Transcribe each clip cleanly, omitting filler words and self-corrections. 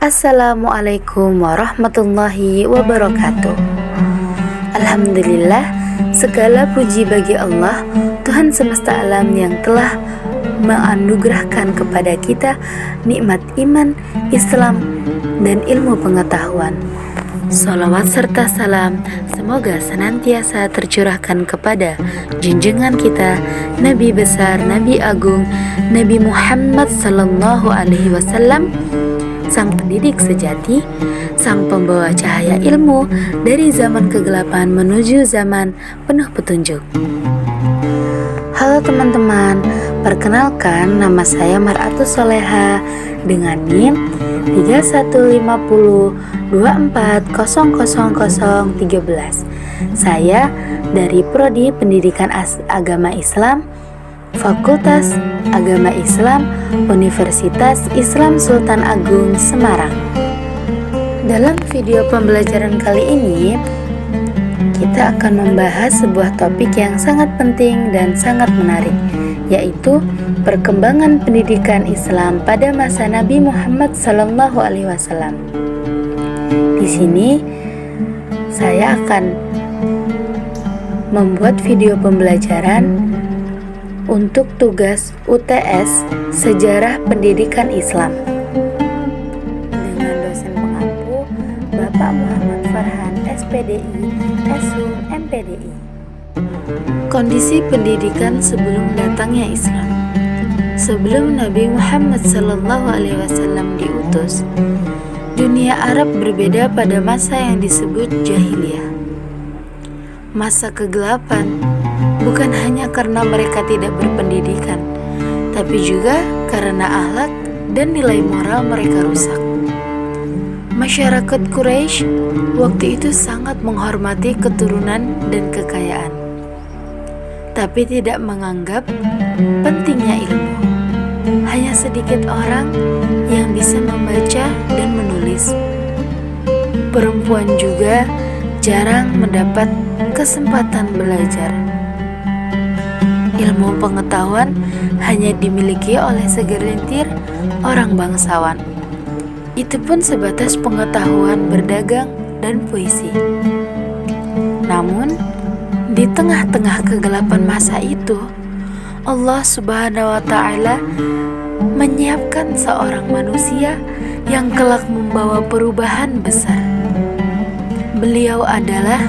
Assalamualaikum warahmatullahi wabarakatuh. Alhamdulillah, segala puji bagi Allah, Tuhan semesta alam yang telah menganugerahkan kepada kita nikmat iman, Islam, dan ilmu pengetahuan. Salawat serta salam semoga senantiasa tercurahkan kepada junjungan kita, Nabi besar, Nabi agung, Nabi Muhammad sallallahu alaihi wasallam, sang pendidik sejati, sang pembawa cahaya ilmu dari zaman kegelapan menuju zaman penuh petunjuk. Halo teman-teman, perkenalkan nama saya Mar'atus Soleha dengan NIM 315024000013. Saya dari Prodi Pendidikan Agama Islam, Fakultas Agama Islam, Universitas Islam Sultan Agung Semarang. Dalam video pembelajaran kali ini, kita akan membahas sebuah topik yang sangat penting dan sangat menarik, yaitu perkembangan pendidikan Islam pada masa Nabi Muhammad SAW. Di sini saya akan membuat video pembelajaran untuk tugas UTS Sejarah Pendidikan Islam dengan dosen pengampu Bapak Muhammad Farhan SPDI, SHUM MPDI. Kondisi pendidikan sebelum datangnya Islam. Sebelum Nabi Muhammad SAW diutus, dunia Arab berbeda pada masa yang disebut jahiliyah. Masa kegelapan, bukan hanya karena mereka tidak berpendidikan, tapi juga karena akhlak dan nilai moral mereka rusak. Masyarakat Quraisy waktu itu sangat menghormati keturunan dan kekayaan, tapi tidak menganggap pentingnya ilmu. Hanya sedikit orang yang bisa membaca dan menulis. Perempuan juga jarang mendapat kesempatan belajar. Ilmu pengetahuan hanya dimiliki oleh segelintir orang bangsawan. Itu pun sebatas pengetahuan berdagang dan puisi. Namun, di tengah-tengah kegelapan masa itu, Allah Subhanahu wa Ta'ala menyiapkan seorang manusia yang kelak membawa perubahan besar. Beliau adalah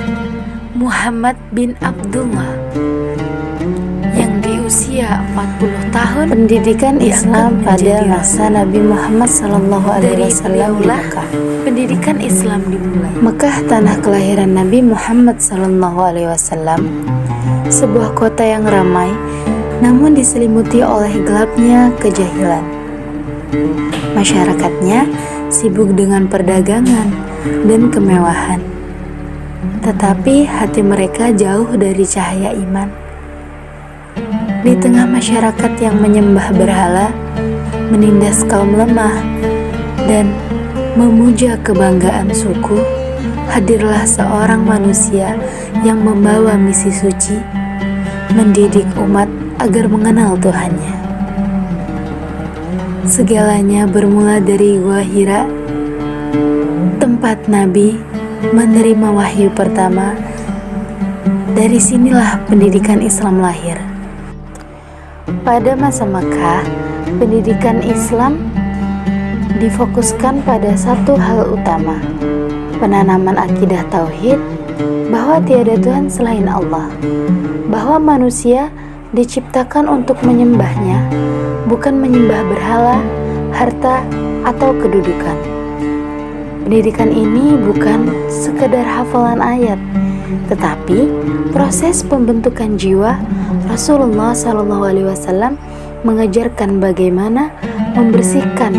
Muhammad bin Abdullah yang di usia 40 tahun pendidikan Islam pada masa Nabi Muhammad SAW di Mekah. Pendidikan Islam dimulai. Mekah, tanah kelahiran Nabi Muhammad SAW, sebuah kota yang ramai namun diselimuti oleh gelapnya kejahilan. Masyarakatnya sibuk dengan perdagangan dan kemewahan, tetapi hati mereka jauh dari cahaya iman. Di tengah masyarakat yang menyembah berhala, menindas kaum lemah, dan memuja kebanggaan suku, hadirlah seorang manusia yang membawa misi suci, mendidik umat agar mengenal Tuhannya. Segalanya bermula dari Gua Hira, tempat Nabi menerima wahyu pertama. Dari sinilah pendidikan Islam lahir. Pada masa Mekah, pendidikan Islam difokuskan pada satu hal utama, penanaman akidah tauhid, bahwa tiada Tuhan selain Allah, bahwa manusia diciptakan untuk menyembahnya, bukan menyembah berhala, harta, atau kedudukan. Pendidikan ini bukan sekedar hafalan ayat, tetapi proses pembentukan jiwa. Rasulullah SAW mengajarkan bagaimana membersihkan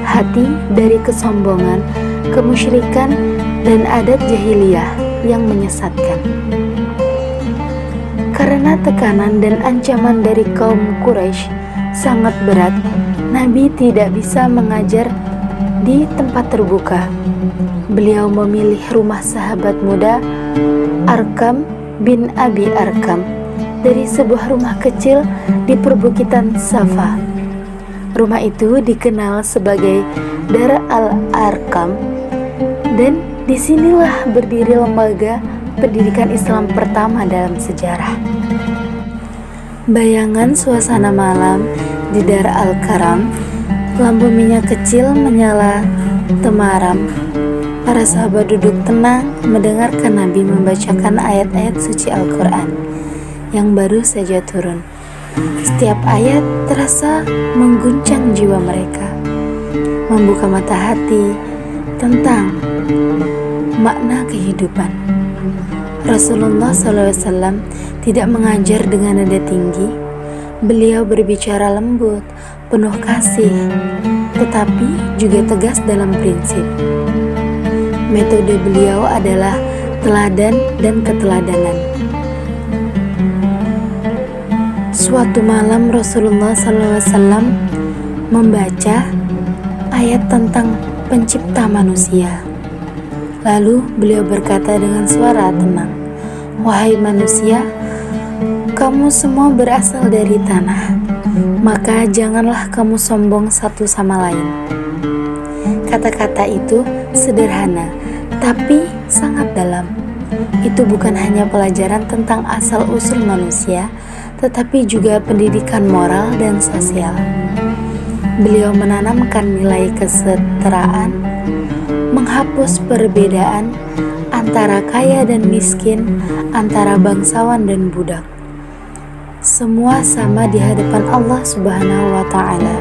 hati dari kesombongan, kemusyrikan, dan adat jahiliyah yang menyesatkan. Karena tekanan dan ancaman dari kaum Quraisy sangat berat, Nabi tidak bisa mengajar di tempat terbuka. Beliau memilih rumah sahabat muda Arkam bin Abi Arkam dari sebuah rumah kecil di perbukitan Safa. Rumah itu dikenal sebagai Dar al-Arqam, dan disinilah berdiri lembaga pendidikan Islam pertama dalam sejarah. Bayangan suasana malam di Dar al-Karam, lampu minyak kecil menyala temaram. Para sahabat duduk tenang mendengarkan Nabi membacakan ayat-ayat suci Al-Quran yang baru saja turun. Setiap ayat terasa mengguncang jiwa mereka, membuka mata hati tentang makna kehidupan. Rasulullah SAW tidak mengajar dengan nada tinggi. Beliau berbicara lembut, penuh kasih, tetapi juga tegas dalam prinsip. Metode beliau adalah teladan dan keteladanan. Suatu malam Rasulullah SAW membaca ayat tentang pencipta manusia. Lalu beliau berkata dengan suara tenang, "Wahai manusia, kamu semua berasal dari tanah, maka janganlah kamu sombong satu sama lain." Kata-kata itu sederhana, tapi sangat dalam. Itu bukan hanya pelajaran tentang asal-usul manusia, tetapi juga pendidikan moral dan sosial. Beliau menanamkan nilai kesetaraan, menghapus perbedaan antara kaya dan miskin, antara bangsawan dan budak. Semua sama di hadapan Allah Subhanahu wa Ta'ala.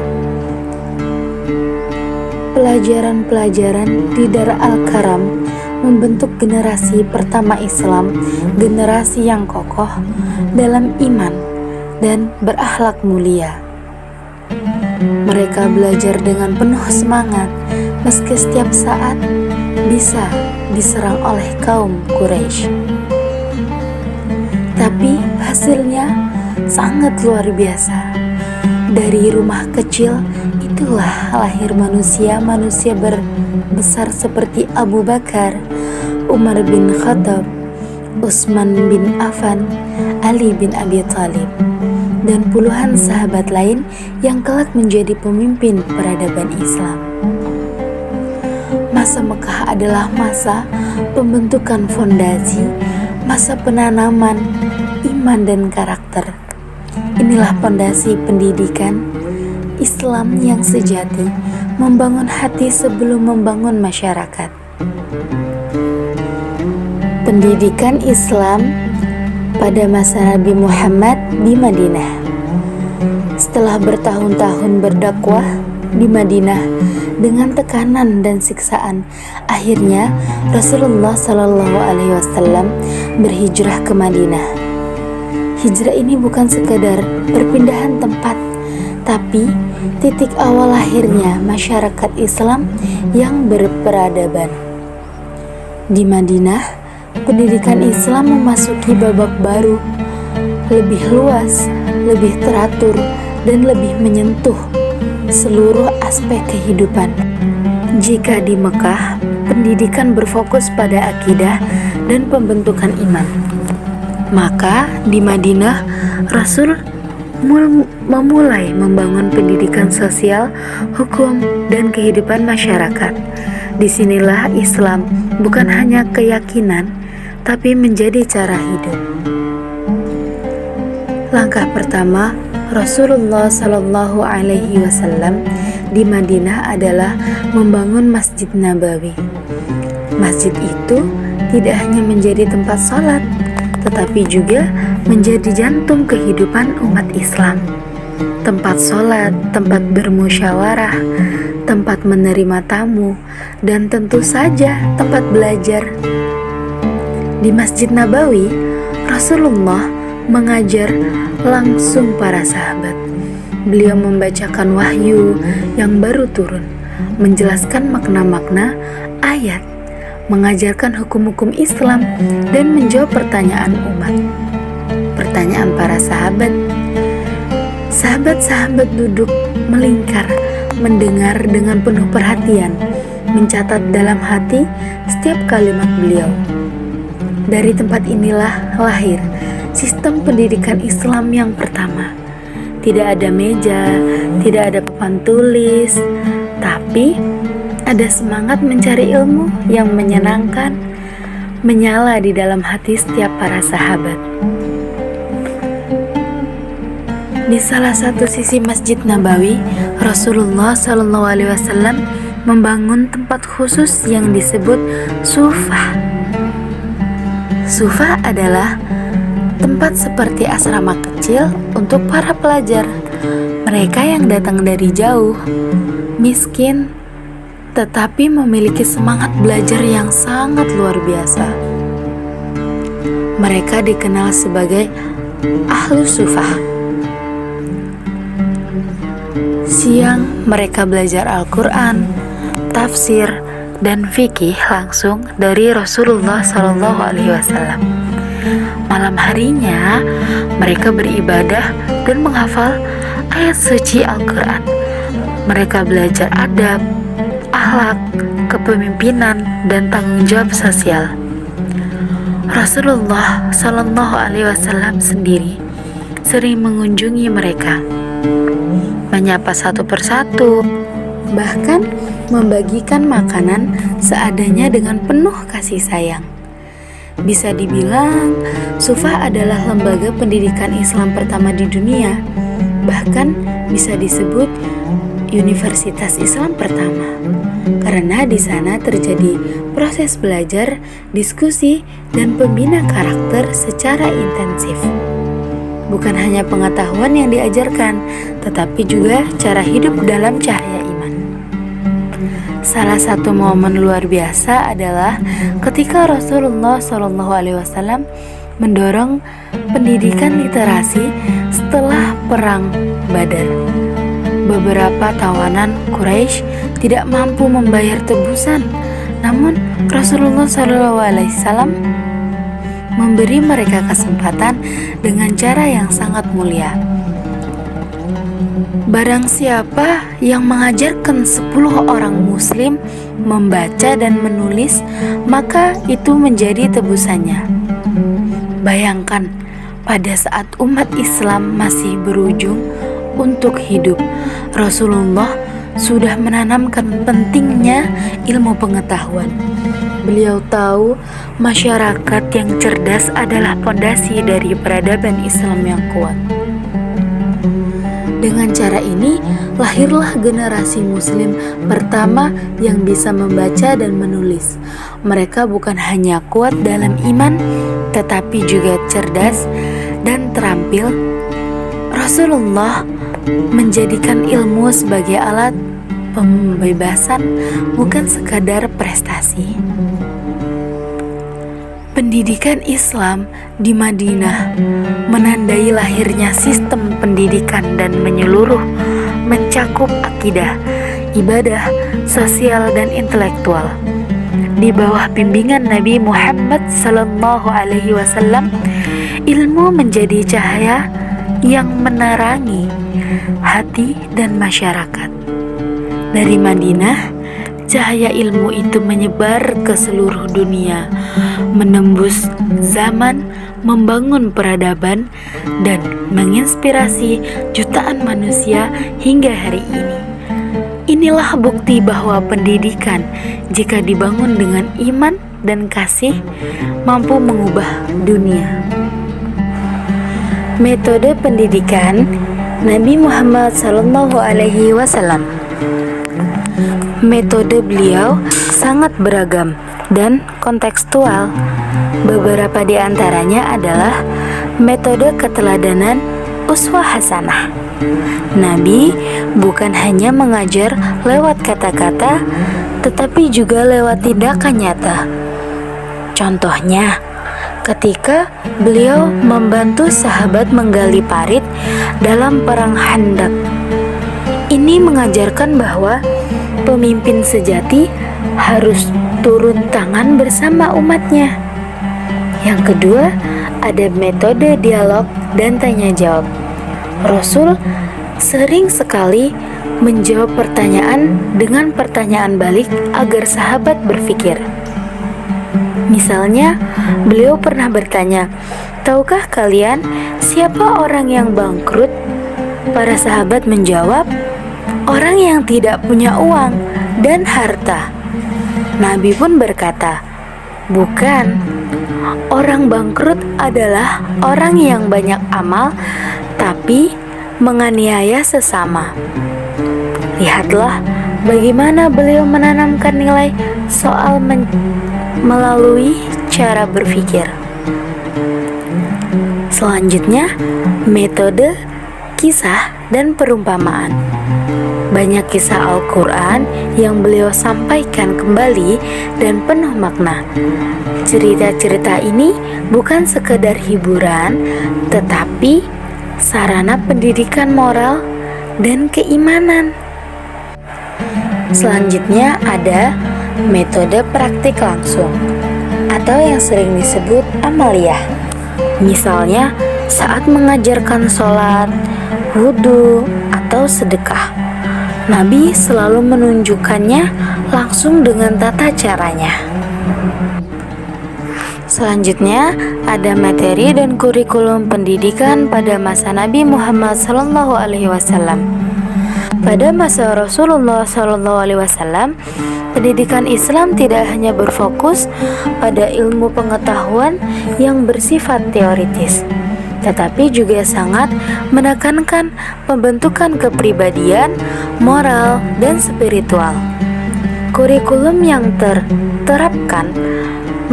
Pelajaran-pelajaran di Dar al-Karam membentuk generasi pertama Islam, generasi yang kokoh dalam iman dan berakhlak mulia. Mereka belajar dengan penuh semangat meski setiap saat bisa diserang oleh kaum Quraisy. Tapi hasilnya sangat luar biasa. Dari rumah kecil itulah lahir manusia berbesar seperti Abu Bakar, Umar bin Khattab, Utsman bin Affan, Ali bin Abi Thalib, dan puluhan sahabat lain yang kelak menjadi pemimpin peradaban Islam. Masa Mekah adalah masa pembentukan fondasi, masa penanaman iman dan karakter. Inilah fondasi pendidikan Islam yang sejati, membangun hati sebelum membangun masyarakat. Pendidikan Islam pada masa Nabi Muhammad di Madinah. Setelah bertahun-tahun berdakwah di Madinah dengan tekanan dan siksaan, akhirnya Rasulullah SAW berhijrah ke Madinah. Hijrah ini bukan sekadar perpindahan tempat, tapi titik awal lahirnya masyarakat Islam yang berperadaban. Di Madinah, pendidikan Islam memasuki babak baru, lebih luas, lebih teratur, dan lebih menyentuh seluruh aspek kehidupan. Jika di Mekah, pendidikan berfokus pada akidah dan pembentukan iman, maka di Madinah, Rasul memulai membangun pendidikan sosial, hukum, dan kehidupan masyarakat. Disinilah Islam bukan hanya keyakinan, tapi menjadi cara hidup. Langkah pertama Rasulullah SAW di Madinah adalah membangun Masjid Nabawi. Masjid itu tidak hanya menjadi tempat sholat, tetapi juga menjadi jantung kehidupan umat Islam. Tempat sholat, tempat bermusyawarah, tempat menerima tamu, dan tentu saja tempat belajar. Di Masjid Nabawi, Rasulullah mengajar langsung para sahabat. Beliau membacakan wahyu yang baru turun, menjelaskan makna-makna ayat, mengajarkan hukum-hukum Islam, dan menjawab pertanyaan umat. Pertanyaan para sahabat. Sahabat-sahabat duduk melingkar, mendengar dengan penuh perhatian, mencatat dalam hati setiap kalimat beliau. Dari tempat inilah lahir sistem pendidikan Islam yang pertama. Tidak ada meja, tidak ada papan tulis, tapi ada semangat mencari ilmu yang menyenangkan, menyala di dalam hati setiap para sahabat. Di salah satu sisi Masjid Nabawi, Rasulullah SAW membangun tempat khusus yang disebut Sufah. Sufah adalah tempat seperti asrama kecil untuk para pelajar, mereka yang datang dari jauh, miskin, tetapi memiliki semangat belajar yang sangat luar biasa. Mereka dikenal sebagai Ahlus Sufah. Siang mereka belajar Al-Quran, tafsir, dan fikih langsung dari Rasulullah SAW. Malam harinya mereka beribadah dan menghafal ayat suci Al-Quran. Mereka belajar adab, akhlak, kepemimpinan, dan tanggung jawab sosial. Rasulullah SAW sendiri sering mengunjungi mereka, menyapa satu persatu, bahkan membagikan makanan seadanya dengan penuh kasih sayang. Bisa dibilang, Sufah adalah lembaga pendidikan Islam pertama di dunia, bahkan bisa disebut Universitas Islam pertama, karena di sana terjadi proses belajar, diskusi, dan pembina karakter secara intensif. Bukan hanya pengetahuan yang diajarkan, tetapi juga cara hidup dalam cahaya iman. Salah satu momen luar biasa adalah ketika Rasulullah SAW mendorong pendidikan literasi setelah perang Badar. Beberapa tawanan Quraisy tidak mampu membayar tebusan, namun Rasulullah SAW memberi mereka kesempatan dengan cara yang sangat mulia. Barang siapa yang mengajarkan 10 orang muslim membaca dan menulis, maka itu menjadi tebusannya. Bayangkan, pada saat umat Islam masih berujung untuk hidup, Rasulullah sudah menanamkan pentingnya ilmu pengetahuan. Beliau tahu masyarakat yang cerdas adalah pondasi dari peradaban Islam yang kuat. Dengan cara ini, lahirlah generasi muslim pertama yang bisa membaca dan menulis. Mereka bukan hanya kuat dalam iman, tetapi juga cerdas dan terampil. Rasulullah menjadikan ilmu sebagai alat pembebasan, bukan sekadar prestasi. Pendidikan Islam di Madinah menandai lahirnya sistem pendidikan dan menyeluruh, mencakup akidah, ibadah, sosial, dan intelektual. Di bawah bimbingan Nabi Muhammad SAW, ilmu menjadi cahaya yang menerangi hati dan masyarakat. Dari Madinah, cahaya ilmu itu menyebar ke seluruh dunia, menembus zaman, membangun peradaban, dan menginspirasi jutaan manusia hingga hari ini. Inilah bukti bahwa pendidikan, jika dibangun dengan iman dan kasih, mampu mengubah dunia. Metode pendidikan Nabi Muhammad SAW. Metode beliau sangat beragam dan kontekstual. Beberapa di antaranya adalah metode keteladanan uswah hasanah. Nabi bukan hanya mengajar lewat kata-kata, tetapi juga lewat tindakan nyata. Contohnya, ketika beliau membantu sahabat menggali parit dalam perang Khandaq. Ini mengajarkan bahwa pemimpin sejati harus turun tangan bersama umatnya. Yang kedua, ada metode dialog dan tanya jawab. Rasul sering sekali menjawab pertanyaan dengan pertanyaan balik agar sahabat berpikir. Misalnya, beliau pernah bertanya, "Tahukah kalian siapa orang yang bangkrut?" Para sahabat menjawab, orang yang tidak punya uang dan harta. Nabi pun berkata, bukan, orang bangkrut adalah orang yang banyak amal tapi menganiaya sesama. Lihatlah bagaimana beliau menanamkan nilai soal melalui cara berpikir. Selanjutnya, metode kisah dan perumpamaan. Banyak kisah Al-Quran yang beliau sampaikan kembali dan penuh makna. Cerita-cerita ini bukan sekedar hiburan, tetapi sarana pendidikan moral dan keimanan. Selanjutnya ada metode praktik langsung atau yang sering disebut amaliyah. Misalnya saat mengajarkan sholat, wudhu, atau sedekah. Nabi selalu menunjukkannya langsung dengan tata caranya. Selanjutnya ada materi dan kurikulum pendidikan pada masa Nabi Muhammad SAW. Pada masa Rasulullah SAW, pendidikan Islam tidak hanya berfokus pada ilmu pengetahuan yang bersifat teoritis, tetapi juga sangat menekankan pembentukan kepribadian, moral, dan spiritual. Kurikulum yang terterapkan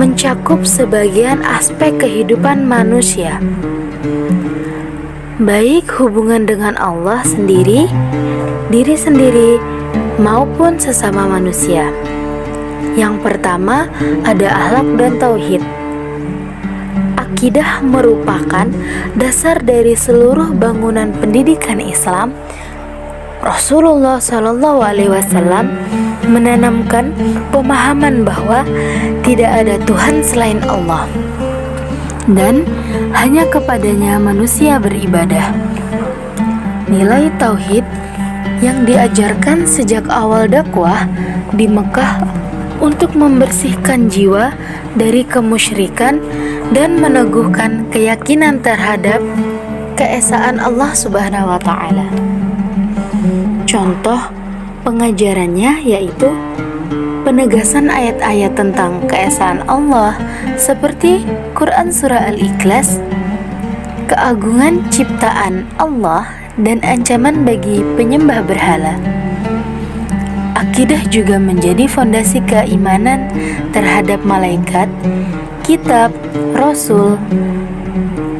mencakup sebagian aspek kehidupan manusia, baik hubungan dengan Allah sendiri, diri sendiri, maupun sesama manusia. Yang pertama ada akhlak dan tauhid. Akidah merupakan dasar dari seluruh bangunan pendidikan Islam. Rasulullah SAW menanamkan pemahaman bahwa tidak ada Tuhan selain Allah dan hanya kepadanya manusia beribadah. Nilai tauhid yang diajarkan sejak awal dakwah di Mekah untuk membersihkan jiwa dari kemusyrikan dan meneguhkan keyakinan terhadap keesaan Allah Subhanahu wa Ta'ala. Contoh pengajarannya yaitu penegasan ayat-ayat tentang keesaan Allah seperti Quran Surah Al-Ikhlas, keagungan ciptaan Allah, dan ancaman bagi penyembah berhala. Akidah juga menjadi fondasi keimanan terhadap malaikat, kitab, rasul,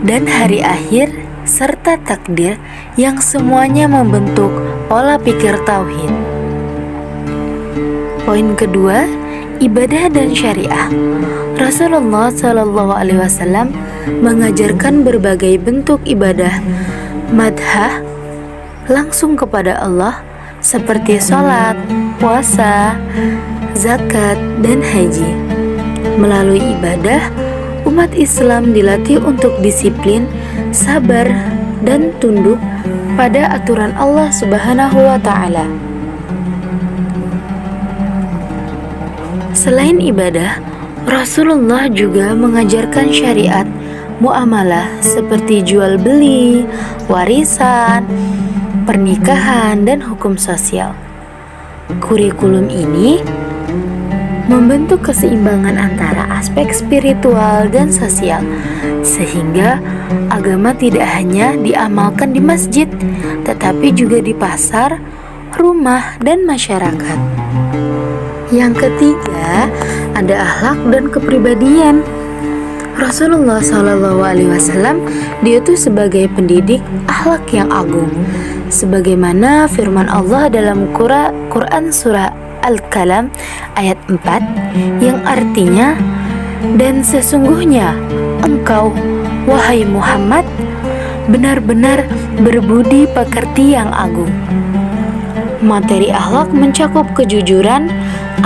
dan hari akhir, serta takdir yang semuanya membentuk pola pikir tauhid. Poin kedua, ibadah dan syariah. Rasulullah SAW mengajarkan berbagai bentuk ibadah madhah langsung kepada Allah seperti sholat, puasa, zakat, dan haji. Melalui ibadah, umat Islam dilatih untuk disiplin, sabar, dan tunduk pada aturan Allah Subhanahu wa Ta'ala. Selain ibadah, Rasulullah juga mengajarkan syariat muamalah seperti jual beli, warisan, pernikahan, dan hukum sosial. Kurikulum ini membentuk keseimbangan antara aspek spiritual dan sosial, sehingga agama tidak hanya diamalkan di masjid, tetapi juga di pasar, rumah, dan masyarakat. Yang ketiga, ada akhlak dan kepribadian. Rasulullah SAW diutus sebagai pendidik akhlak yang agung, sebagaimana firman Allah dalam Quran Surah Al-Qalam ayat 4 yang artinya, dan sesungguhnya engkau, wahai Muhammad, benar-benar berbudi pekerti yang agung. Materi akhlak mencakup kejujuran,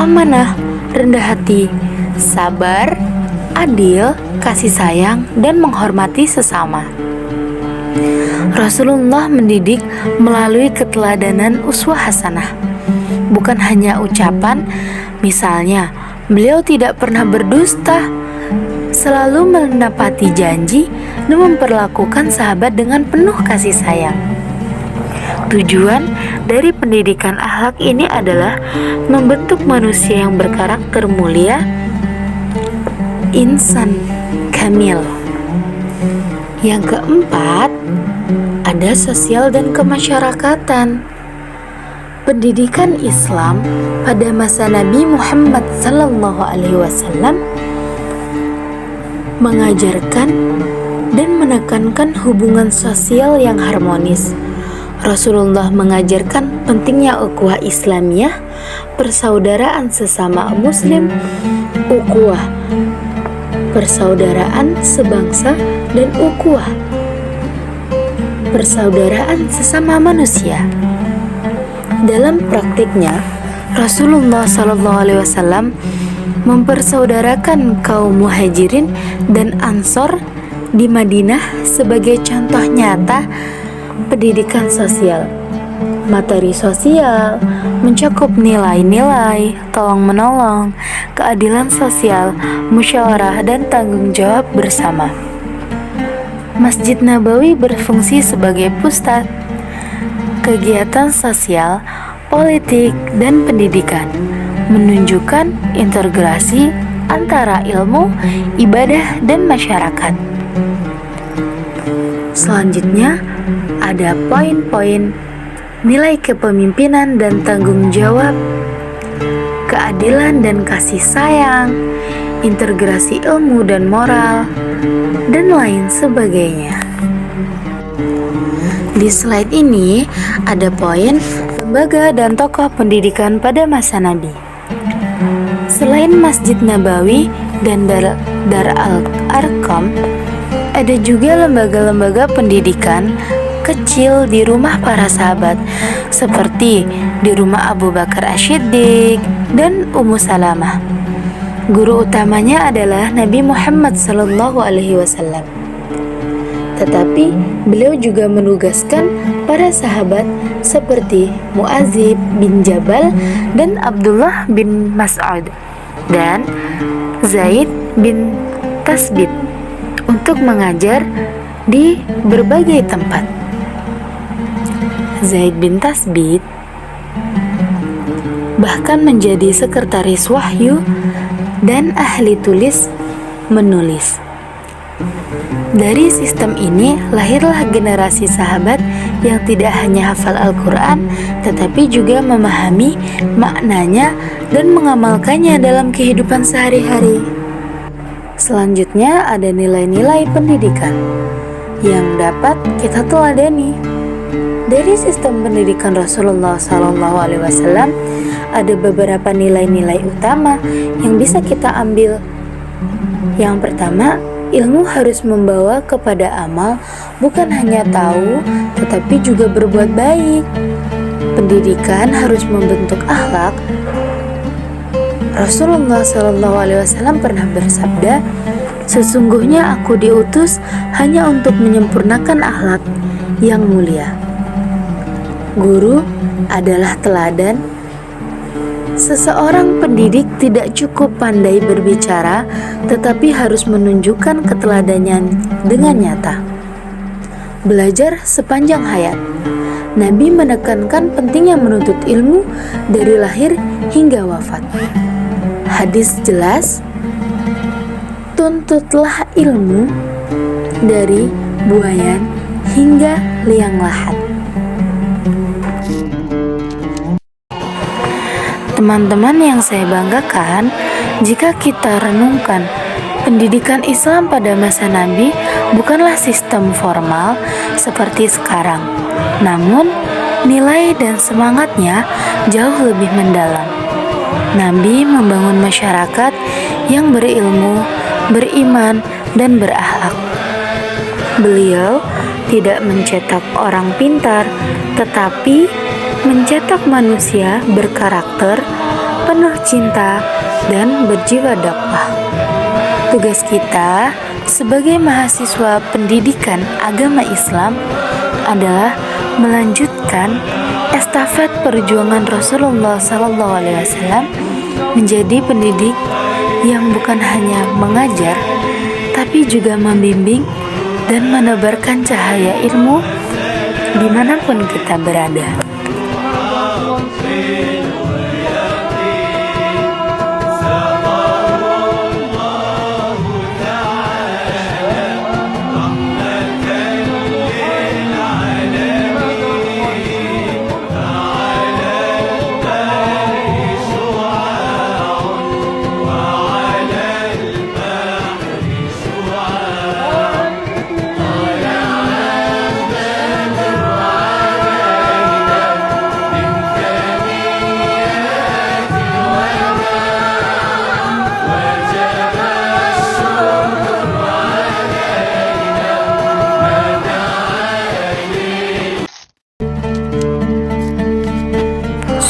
amanah, rendah hati, sabar, adil, kasih sayang, dan menghormati sesama. Rasulullah mendidik melalui keteladanan uswah hasanah, bukan hanya ucapan. Misalnya, beliau tidak pernah berdusta, selalu menepati janji, dan memperlakukan sahabat dengan penuh kasih sayang. Tujuan dari pendidikan akhlak ini adalah membentuk manusia yang berkarakter mulia, insan kamil. Yang keempat, ada sosial dan kemasyarakatan. Pendidikan Islam pada masa Nabi Muhammad SAW mengajarkan dan menekankan hubungan sosial yang harmonis. Rasulullah mengajarkan pentingnya ukhuwah Islamiyah, persaudaraan sesama muslim, ukhuwah persaudaraan sebangsa, dan ukhuwah persaudaraan sesama manusia. Dalam praktiknya, Rasulullah SAW mempersaudarakan kaum muhajirin dan ansor di Madinah sebagai contoh nyata pendidikan sosial. Materi sosial mencakup nilai-nilai tolong-menolong, keadilan sosial, musyawarah, dan tanggung jawab bersama. Masjid Nabawi berfungsi sebagai pusat kegiatan sosial, politik, dan pendidikan, menunjukkan integrasi antara ilmu, ibadah, dan masyarakat. Selanjutnya, ada poin-poin nilai kepemimpinan dan tanggung jawab, keadilan dan kasih sayang, integrasi ilmu dan moral, dan lain sebagainya. Di slide ini ada poin lembaga dan tokoh pendidikan pada masa Nabi. Selain Masjid Nabawi dan Dar Al-Arqam, ada juga lembaga-lembaga pendidikan kecil di rumah para sahabat, seperti di rumah Abu Bakar Asy-Siddiq dan Ummu Salamah. Guru utamanya adalah Nabi Muhammad SAW. Tetapi beliau juga menugaskan para sahabat seperti Mu'adzib bin Jabal dan Abdullah bin Mas'ud dan Zaid bin Tasbit untuk mengajar di berbagai tempat. Zaid bin Tasbit bahkan menjadi sekretaris wahyu dan ahli tulis menulis. Dari sistem ini lahirlah generasi sahabat yang tidak hanya hafal Al-Quran, tetapi juga memahami maknanya dan mengamalkannya dalam kehidupan sehari-hari. Selanjutnya ada nilai-nilai pendidikan yang dapat kita teladani. Dari sistem pendidikan Rasulullah SAW ada beberapa nilai-nilai utama yang bisa kita ambil. Yang pertama, ilmu harus membawa kepada amal, bukan hanya tahu, tetapi juga berbuat baik. Pendidikan harus membentuk akhlak. Rasulullah SAW pernah bersabda, "Sesungguhnya aku diutus hanya untuk menyempurnakan akhlak yang mulia." Guru adalah teladan. Seseorang pendidik tidak cukup pandai berbicara, tetapi harus menunjukkan keteladannya dengan nyata. Belajar sepanjang hayat. Nabi menekankan pentingnya menuntut ilmu dari lahir hingga wafat. Hadis jelas, tuntutlah ilmu dari buayan hingga liang lahat. Teman-teman yang saya banggakan, jika kita renungkan, pendidikan Islam pada masa Nabi bukanlah sistem formal seperti sekarang. Namun, nilai dan semangatnya jauh lebih mendalam. Nabi membangun masyarakat yang berilmu, beriman, dan berakhlak. Beliau tidak mencetak orang pintar, tetapi mencetak manusia berkarakter, penuh cinta, dan berjiwa dakwah. Tugas kita sebagai mahasiswa pendidikan agama Islam adalah melanjutkan estafet perjuangan Rasulullah SAW menjadi pendidik yang bukan hanya mengajar, tapi juga membimbing dan menebarkan cahaya ilmu dimanapun kita berada.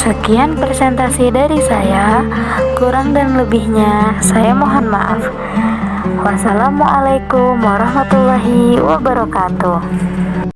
Sekian presentasi dari saya, kurang dan lebihnya saya mohon maaf. Wassalamualaikum warahmatullahi wabarakatuh.